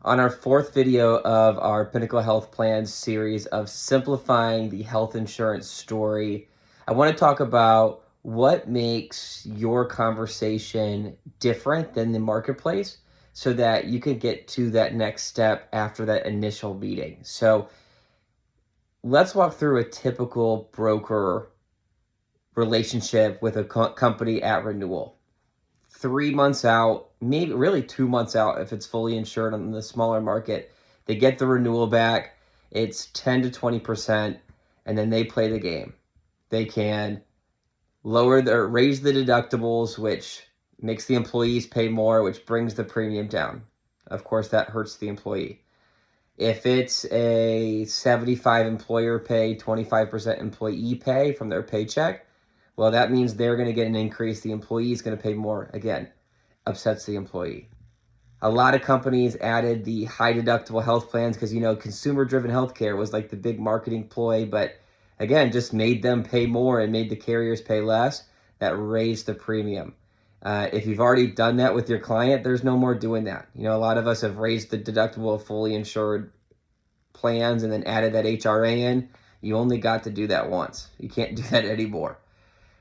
On our fourth video of our Pinnacle Health Plans series of simplifying the health insurance story, I want to talk about what makes your conversation different than the marketplace so that you can get to that next step after that initial meeting. So let's walk through a typical broker relationship with a company at renewal. 3 months out, maybe really 2 months out if it's fully insured on the smaller market, they get the renewal back. It's 10 to 20%, and then they play the game. They can raise the deductibles, which makes the employees pay more, which brings the premium down. Of course, that hurts the employee. If it's a 75 employer pay, 25% employee pay from their paycheck, well, that means they're going to get an increase. The employee is going to pay more. Again, upsets the employee. A lot of companies added the high deductible health plans because, consumer-driven healthcare was like the big marketing ploy, but again, just made them pay more and made the carriers pay less. That raised the premium. If you've already done that with your client, there's no more doing that. A lot of us have raised the deductible of fully insured plans and then added that HRA in. You only got to do that once. You can't do that anymore.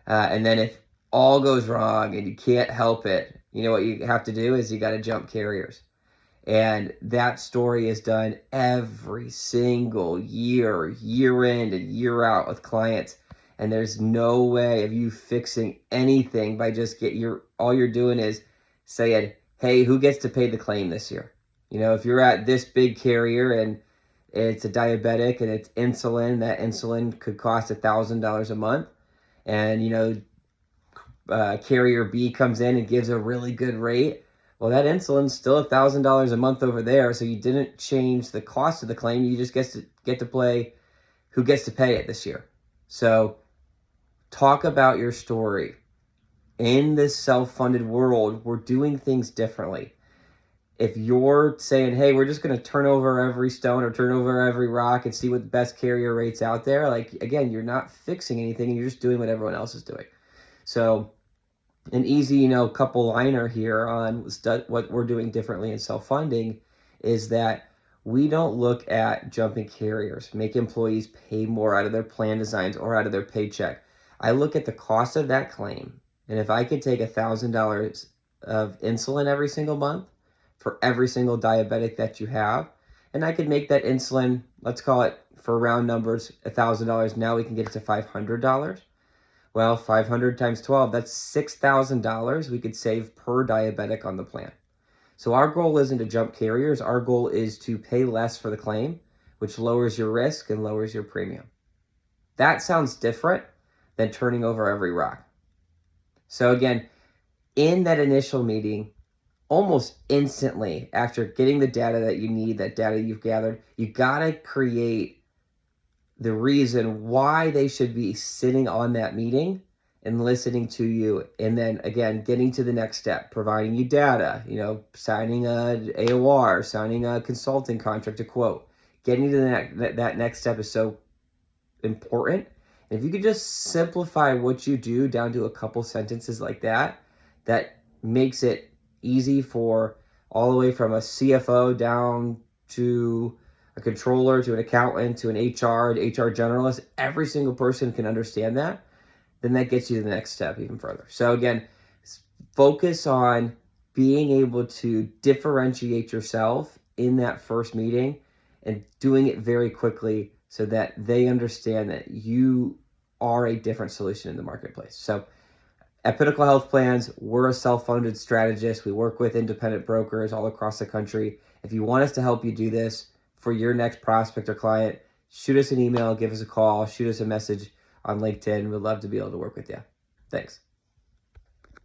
And then if all goes wrong and you can't help it, what you have to do is you got to jump carriers. And that story is done every single year, year in and year out with clients. And there's no way of you fixing anything by just all you're doing is saying, hey, who gets to pay the claim this year? If you're at this big carrier and it's a diabetic and it's insulin, that insulin could cost $1,000 a month. And, carrier B comes in and gives a really good rate. Well, that insulin's still $1,000 a month over there. So you didn't change the cost of the claim. You just get to play who gets to pay it this year. So talk about your story. In this self-funded world, we're doing things differently. If you're saying, hey, we're just going to turn over every stone or turn over every rock and see what the best carrier rates out there, again, you're not fixing anything and you're just doing what everyone else is doing. So an easy, couple liner here on what we're doing differently in self-funding is that we don't look at jumping carriers, make employees pay more out of their plan designs or out of their paycheck. I look at the cost of that claim. And if I could take $1,000 of insulin every single month for every single diabetic that you have, and I could make that insulin, let's call it for round numbers, $1,000. Now we can get it to $500. Well, 500 times 12, that's $6,000 we could save per diabetic on the plan. So our goal isn't to jump carriers. Our goal is to pay less for the claim, which lowers your risk and lowers your premium. That sounds different than turning over every rock. So again, in that initial meeting, almost instantly after getting the data that you need, that data you've gathered, you got to create the reason why they should be sitting on that meeting and listening to you. And then again, getting to the next step, providing you data, signing a AOR, signing a consulting contract, a quote. Getting to that next step is so important. And if you could just simplify what you do down to a couple sentences like that, that makes it easy for all the way from a CFO down to a controller, to an accountant, to an HR generalist. Every single person can understand that. Then that gets you to the next step even further. So again, focus on being able to differentiate yourself in that first meeting and doing it very quickly so that they understand that you are a different solution in the marketplace. So at Pinnacle Health Plans, we're a self-funded strategist. We work with independent brokers all across the country. If you want us to help you do this for your next prospect or client, shoot us an email, give us a call, shoot us a message on LinkedIn. We'd love to be able to work with you. Thanks.